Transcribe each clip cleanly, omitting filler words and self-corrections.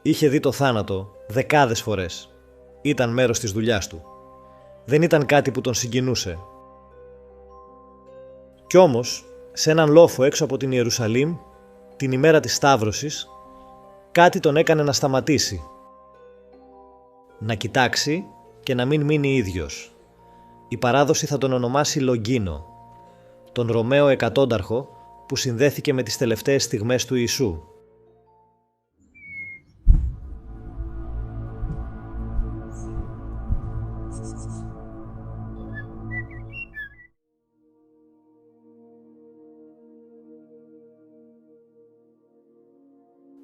Είχε δει το θάνατο δεκάδες φορές. Ήταν μέρος της δουλειάς του. Δεν ήταν κάτι που τον συγκινούσε. Κι όμως, σε έναν λόφο έξω από την Ιερουσαλήμ, την ημέρα της Σταύρωσης, κάτι τον έκανε να σταματήσει. Να κοιτάξει και να μην μείνει ίδιος. Η παράδοση θα τον ονομάσει Λογκίνο, τον Ρωμαίο εκατόνταρχο που συνδέθηκε με τις τελευταίες στιγμές του Ιησού.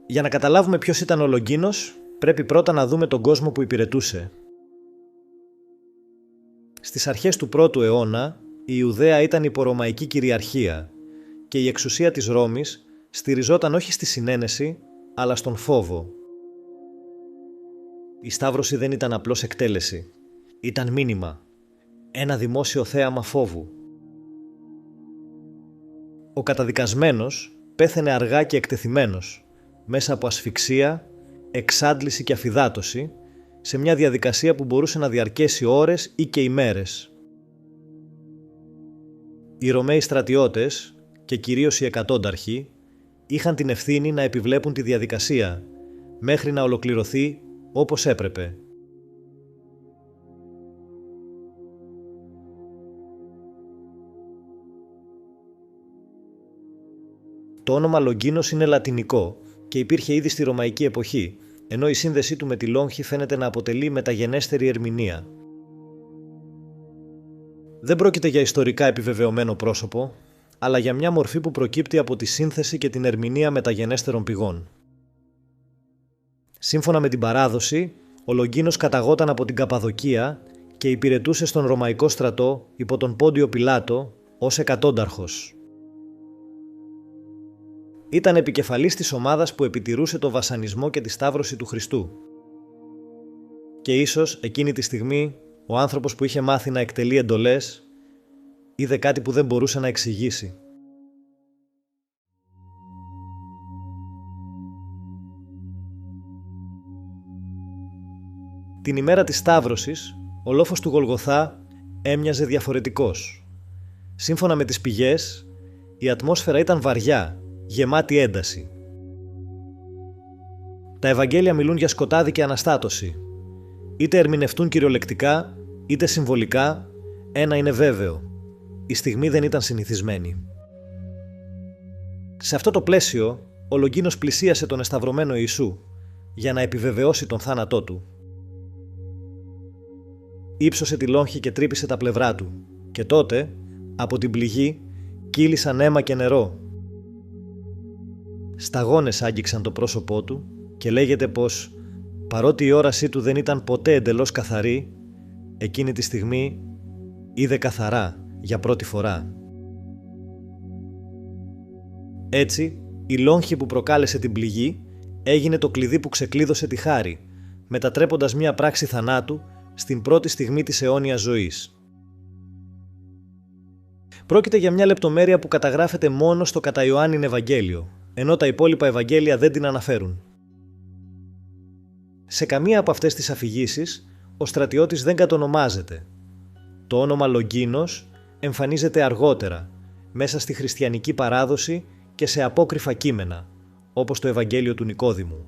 Για να καταλάβουμε ποιος ήταν ο Λογκίνος, πρέπει πρώτα να δούμε τον κόσμο που υπηρετούσε. Στις αρχές του 1ου αιώνα, η Ιουδαία ήταν υπορωμαϊκή κυριαρχία και η εξουσία της Ρώμης στηριζόταν όχι στη συνένεση, αλλά στον φόβο. Η Σταύρωση δεν ήταν απλώς εκτέλεση. Ήταν μήνυμα. Ένα δημόσιο θέαμα φόβου. Ο καταδικασμένος πέθαινε αργά και εκτεθειμένος, μέσα από ασφυξία, εξάντληση και αφυδάτωση, σε μια διαδικασία που μπορούσε να διαρκέσει ώρες ή και ημέρες. Οι Ρωμαίοι στρατιώτες, και κυρίως οι εκατόνταρχοι, είχαν την ευθύνη να επιβλέπουν τη διαδικασία, μέχρι να ολοκληρωθεί όπως έπρεπε. Το όνομα Λογκίνος είναι λατινικό και υπήρχε ήδη στη ρωμαϊκή εποχή, ενώ η σύνδεσή του με τη λόγχη φαίνεται να αποτελεί μεταγενέστερη ερμηνεία. Δεν πρόκειται για ιστορικά επιβεβαιωμένο πρόσωπο, αλλά για μια μορφή που προκύπτει από τη σύνθεση και την ερμηνεία μεταγενέστερων πηγών. Σύμφωνα με την παράδοση, ο Λογκίνος καταγόταν από την Καπαδοκία και υπηρετούσε στον Ρωμαϊκό στρατό υπό τον Πόντιο Πιλάτο ως εκατόνταρχος. Ήταν επικεφαλής της ομάδας που επιτηρούσε το βασανισμό και τη σταύρωση του Χριστού. Και ίσως εκείνη τη στιγμή ο άνθρωπος που είχε μάθει να εκτελεί εντολές είδε κάτι που δεν μπορούσε να εξηγήσει. Την ημέρα της Σταύρωσης, ο λόφος του Γολγοθά έμοιαζε διαφορετικός. Σύμφωνα με τις πηγές, η ατμόσφαιρα ήταν βαριά, γεμάτη ένταση. Τα Ευαγγέλια μιλούν για σκοτάδι και αναστάτωση. Είτε ερμηνευτούν κυριολεκτικά, είτε συμβολικά, ένα είναι βέβαιο. Η στιγμή δεν ήταν συνηθισμένη. Σε αυτό το πλαίσιο, ο Λογκίνος πλησίασε τον εσταυρωμένο Ιησού για να επιβεβαιώσει τον θάνατό του. Ήψωσε τη λόγχη και τρύπησε τα πλευρά του και τότε, από την πληγή, κύλησαν αίμα και νερό. Σταγόνες άγγιξαν το πρόσωπό του και λέγεται πως, παρότι η όρασή του δεν ήταν ποτέ εντελώς καθαρή, εκείνη τη στιγμή είδε καθαρά για πρώτη φορά. Έτσι, η λόγχη που προκάλεσε την πληγή έγινε το κλειδί που ξεκλείδωσε τη χάρη, μετατρέποντας μια πράξη θανάτου στην πρώτη στιγμή της αιώνιας ζωής. Πρόκειται για μια λεπτομέρεια που καταγράφεται μόνο στο κατά Ιωάννην Ευαγγέλιο, ενώ τα υπόλοιπα Ευαγγέλια δεν την αναφέρουν. Σε καμία από αυτές τις αφηγήσεις, ο στρατιώτης δεν κατονομάζεται. Το όνομα Λογκίνος εμφανίζεται αργότερα, μέσα στη χριστιανική παράδοση και σε απόκριφα κείμενα, όπως το Ευαγγέλιο του Νικόδημου.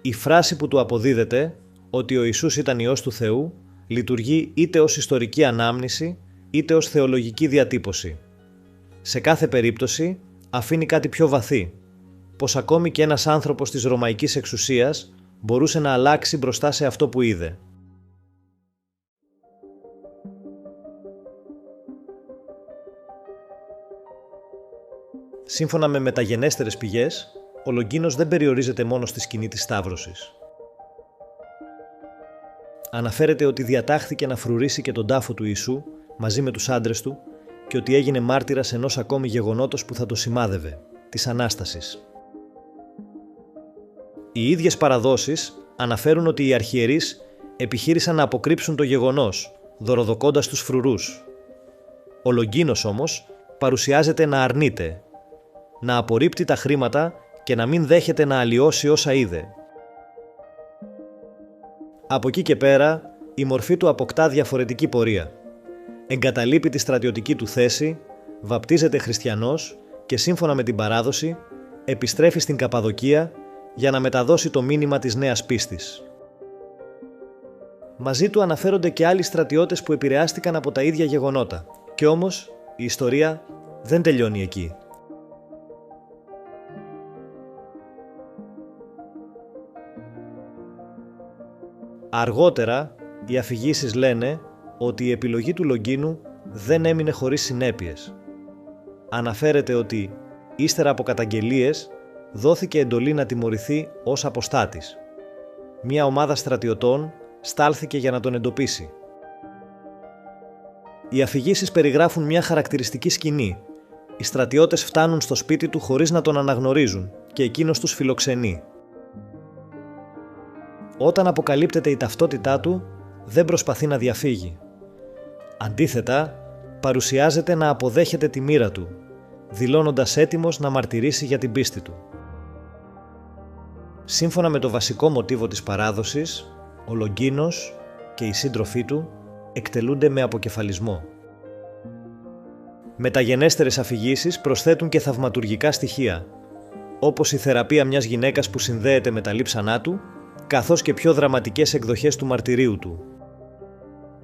Η φράση που του αποδίδεται, ότι ο Ιησούς ήταν Υιός του Θεού, λειτουργεί είτε ως ιστορική ανάμνηση, είτε ως θεολογική διατύπωση. Σε κάθε περίπτωση, αφήνει κάτι πιο βαθύ, πως ακόμη και ένας άνθρωπος της ρωμαϊκής εξουσίας μπορούσε να αλλάξει μπροστά σε αυτό που είδε. Σύμφωνα με μεταγενέστερες πηγές, ο Λογκίνος δεν περιορίζεται μόνο στη σκηνή της Σταύρωσης. Αναφέρεται ότι διατάχθηκε να φρουρήσει και τον τάφο του Ιησού μαζί με τους άντρες του και ότι έγινε μάρτυρας ενός ακόμη γεγονότος που θα το σημάδευε, της Ανάστασης. Οι ίδιες παραδόσεις αναφέρουν ότι οι αρχιερείς επιχείρησαν να αποκρύψουν το γεγονός, δωροδοκώντας τους φρουρούς. Ο Λογκίνος όμως παρουσιάζεται να αρνείται, να απορρίπτει τα χρήματα και να μην δέχεται να αλλοιώσει όσα είδε. Από εκεί και πέρα, η μορφή του αποκτά διαφορετική πορεία. Εγκαταλείπει τη στρατιωτική του θέση, βαπτίζεται χριστιανός και σύμφωνα με την παράδοση, επιστρέφει στην Καπαδοκία για να μεταδώσει το μήνυμα της νέας πίστης. Μαζί του αναφέρονται και άλλοι στρατιώτες που επηρεάστηκαν από τα ίδια γεγονότα. Κι όμως, η ιστορία δεν τελειώνει εκεί. Αργότερα, οι αφηγήσεις λένε ότι η επιλογή του Λογκίνου δεν έμεινε χωρίς συνέπειες. Αναφέρεται ότι, ύστερα από καταγγελίες, δόθηκε εντολή να τιμωρηθεί ως αποστάτης. Μια ομάδα στρατιωτών στάλθηκε για να τον εντοπίσει. Οι αφηγήσεις περιγράφουν μια χαρακτηριστική σκηνή. Οι στρατιώτες φτάνουν στο σπίτι του χωρίς να τον αναγνωρίζουν και εκείνος τους φιλοξενεί. Όταν αποκαλύπτεται η ταυτότητά του, δεν προσπαθεί να διαφύγει. Αντίθετα, παρουσιάζεται να αποδέχεται τη μοίρα του, δηλώνοντας έτοιμος να μαρτυρήσει για την πίστη του. Σύμφωνα με το βασικό μοτίβο της παράδοσης, ο Λογκίνος και οι σύντροφοί του εκτελούνται με αποκεφαλισμό. Μεταγενέστερες αφηγήσεις προσθέτουν και θαυματουργικά στοιχεία, όπως η θεραπεία μιας γυναίκας που συνδέεται με τα λείψανά του, καθώς και πιο δραματικές εκδοχές του μαρτυρίου του.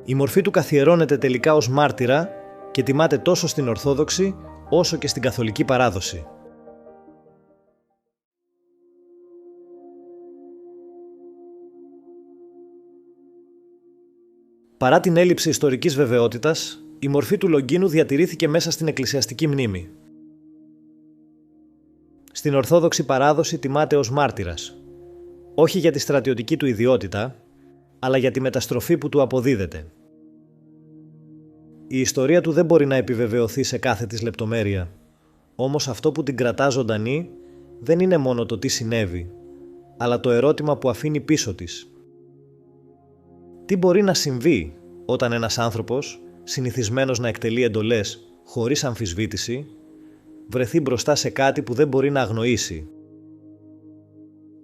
Η μορφή του καθιερώνεται τελικά ως μάρτυρα και τιμάται τόσο στην Ορθόδοξη όσο και στην Καθολική παράδοση. Παρά την έλλειψη ιστορικής βεβαιότητας, η μορφή του Λογκίνου διατηρήθηκε μέσα στην εκκλησιαστική μνήμη. Στην Ορθόδοξη παράδοση τιμάται ως μάρτυρας, όχι για τη στρατιωτική του ιδιότητα, αλλά για τη μεταστροφή που του αποδίδεται. Η ιστορία του δεν μπορεί να επιβεβαιωθεί σε κάθε της λεπτομέρεια, όμως αυτό που την κρατά ζωντανή δεν είναι μόνο το τι συνέβη, αλλά το ερώτημα που αφήνει πίσω της. Τι μπορεί να συμβεί όταν ένας άνθρωπος, συνηθισμένος να εκτελεί εντολές χωρίς αμφισβήτηση, βρεθεί μπροστά σε κάτι που δεν μπορεί να αγνοήσει.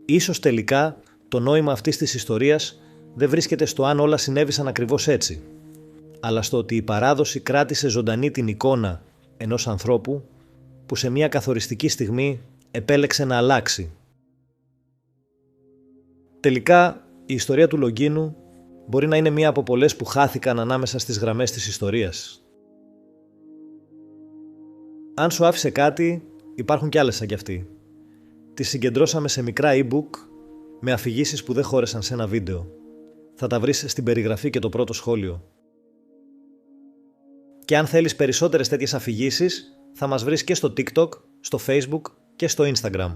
Ίσως τελικά το νόημα αυτής της ιστορίας δεν βρίσκεται στο αν όλα συνέβησαν ακριβώς έτσι, αλλά στο ότι η παράδοση κράτησε ζωντανή την εικόνα ενός ανθρώπου που σε μια καθοριστική στιγμή επέλεξε να αλλάξει. Τελικά, η ιστορία του Λογκίνου μπορεί να είναι μία από πολλές που χάθηκαν ανάμεσα στις γραμμές της ιστορίας. Αν σου άφησε κάτι, υπάρχουν κι άλλες σαν κι αυτή. Τις συγκεντρώσαμε σε μικρά e-book με αφηγήσεις που δεν χώρεσαν σε ένα βίντεο. Θα τα βρεις στην περιγραφή και το πρώτο σχόλιο. Και αν θέλεις περισσότερες τέτοιες αφηγήσεις, θα μας βρεις και στο TikTok, στο Facebook και στο Instagram.